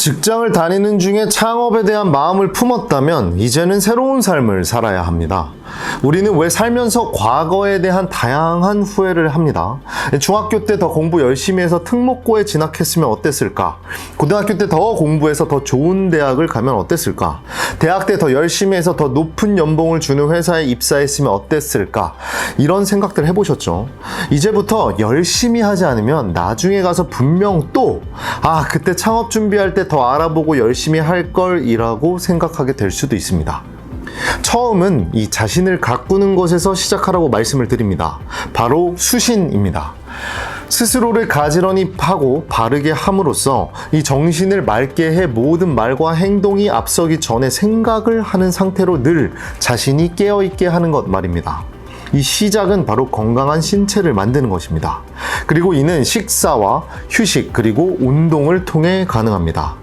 직장을 다니는 중에 창업에 대한 마음을 품었다면 이제는 새로운 삶을 살아야 합니다. 우리는 왜 살면서 과거에 대한 다양한 후회를 합니다. 중학교 때 더 공부 열심히 해서 특목고에 진학했으면 어땠을까? 고등학교 때 더 공부해서 더 좋은 대학을 가면 어땠을까? 대학 때 더 열심히 해서 더 높은 연봉을 주는 회사에 입사했으면 어땠을까? 이런 생각들 해보셨죠? 이제부터 열심히 하지 않으면 나중에 가서 분명 그때 창업 준비할 때 더 알아보고 열심히 할 걸이라고 생각하게 될 수도 있습니다. 처음은 이 자신을 가꾸는 것에서 시작하라고 말씀을 드립니다. 바로 수신입니다. 스스로를 가지런히 파고 바르게 함으로써 이 정신을 맑게 해 모든 말과 행동이 앞서기 전에 생각을 하는 상태로 늘 자신이 깨어있게 하는 것 말입니다. 이 시작은 바로 건강한 신체를 만드는 것입니다. 그리고 이는 식사와 휴식 그리고 운동을 통해 가능합니다.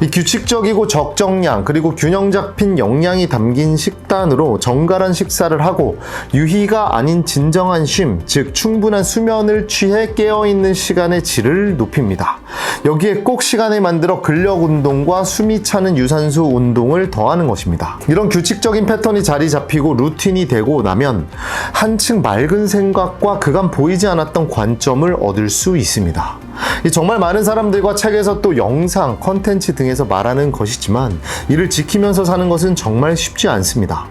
이 규칙적이고 적정량 그리고 균형 잡힌 영양이 담긴 식단으로 정갈한 식사를 하고 유희가 아닌 진정한 쉼, 즉 충분한 수면을 취해 깨어있는 시간의 질을 높입니다. 여기에 꼭 시간을 만들어 근력 운동과 숨이 차는 유산소 운동을 더하는 것입니다. 이런 규칙적인 패턴이 자리 잡히고 루틴이 되고 나면 한층 맑은 생각과 그간 보이지 않았던 관점을 얻을 수 있습니다. 정말 많은 사람들과 책에서 또 영상, 컨텐츠 등에서 말하는 것이지만 이를 지키면서 사는 것은 정말 쉽지 않습니다.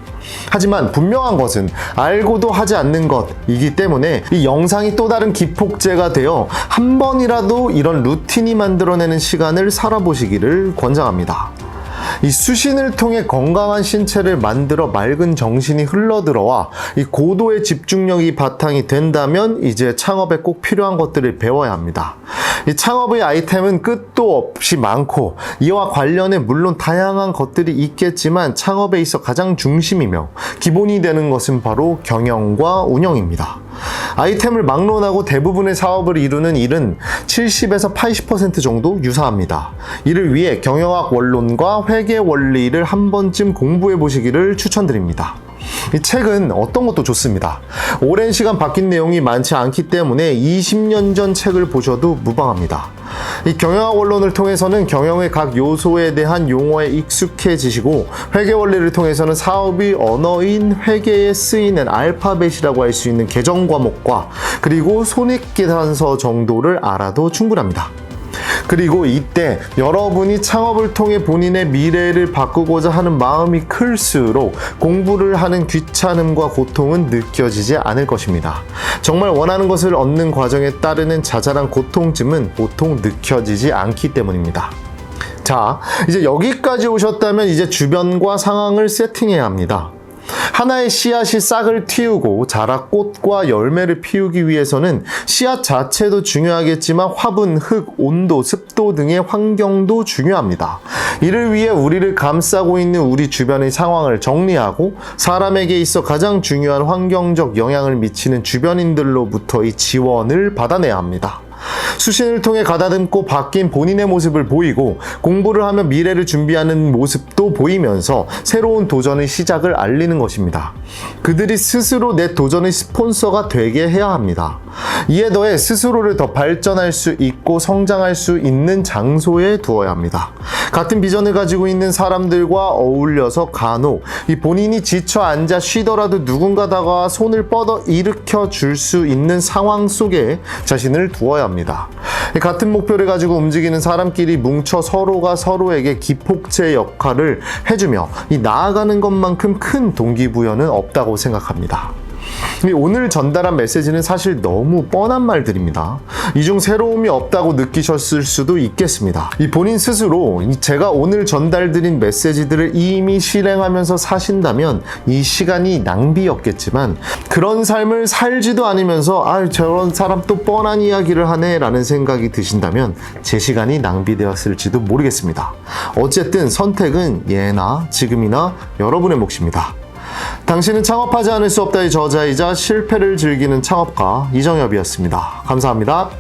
하지만 분명한 것은 알고도 하지 않는 것이기 때문에 이 영상이 또 다른 기폭제가 되어 한 번이라도 이런 루틴이 만들어내는 시간을 살아보시기를 권장합니다. 이 수신을 통해 건강한 신체를 만들어 맑은 정신이 흘러들어와 이 고도의 집중력이 바탕이 된다면 이제 창업에 꼭 필요한 것들을 배워야 합니다. 이 창업의 아이템은 끝도 없이 많고 이와 관련해 물론 다양한 것들이 있겠지만 창업에 있어 가장 중심이며 기본이 되는 것은 바로 경영과 운영입니다. 아이템을 막론하고 대부분의 사업을 이루는 일은 70에서 80% 정도 유사합니다. 이를 위해 경영학 원론과 회계 원리를 한 번쯤 공부해 보시기를 추천드립니다. 이 책은 어떤 것도 좋습니다. 오랜 시간 바뀐 내용이 많지 않기 때문에 20년 전 책을 보셔도 무방합니다. 이 경영학 원론을 통해서는 경영의 각 요소에 대한 용어에 익숙해지시고 회계 원리를 통해서는 사업의 언어인 회계에 쓰이는 알파벳이라고 할 수 있는 계정 과목과 그리고 손익계산서 정도를 알아도 충분합니다. 그리고 이때 여러분이 창업을 통해 본인의 미래를 바꾸고자 하는 마음이 클수록 공부를 하는 귀찮음과 고통은 느껴지지 않을 것입니다. 정말 원하는 것을 얻는 과정에 따르는 자잘한 고통쯤은 보통 느껴지지 않기 때문입니다. 자, 이제 여기까지 오셨다면 이제 주변과 상황을 세팅해야 합니다. 하나의 씨앗이 싹을 틔우고 자라 꽃과 열매를 피우기 위해서는 씨앗 자체도 중요하겠지만 화분, 흙, 온도, 습도 등의 환경도 중요합니다. 이를 위해 우리를 감싸고 있는 우리 주변의 상황을 정리하고 사람에게 있어 가장 중요한 환경적 영향을 미치는 주변인들로부터의 지원을 받아내야 합니다. 수신을 통해 가다듬고 바뀐 본인의 모습을 보이고 공부를 하며 미래를 준비하는 모습도 보이면서 새로운 도전의 시작을 알리는 것입니다. 그들이 스스로 내 도전의 스폰서가 되게 해야 합니다. 이에 더해 스스로를 더 발전할 수 있고 성장할 수 있는 장소에 두어야 합니다. 같은 비전을 가지고 있는 사람들과 어울려서 간혹 이 본인이 지쳐 앉아 쉬더라도 누군가 다가와 손을 뻗어 일으켜 줄 수 있는 상황 속에 자신을 두어야 합니다. 같은 목표를 가지고 움직이는 사람끼리 뭉쳐 서로가 서로에게 기폭제 역할을 해주며 이 나아가는 것만큼 큰 동기부여는 없다고 생각합니다. 오늘 전달한 메시지는 사실 너무 뻔한 말들입니다. 이 중 새로움이 없다고 느끼셨을 수도 있겠습니다. 이 본인 스스로 제가 오늘 전달드린 메시지들을 이미 실행하면서 사신다면 이 시간이 낭비였겠지만 그런 삶을 살지도 않으면서 저런 사람 또 뻔한 이야기를 하네 라는 생각이 드신다면 제 시간이 낭비되었을지도 모르겠습니다. 어쨌든 선택은 예나 지금이나 여러분의 몫입니다. 당신은 창업하지 않을 수 없다의 저자이자 실패를 즐기는 창업가 이정엽이었습니다. 감사합니다.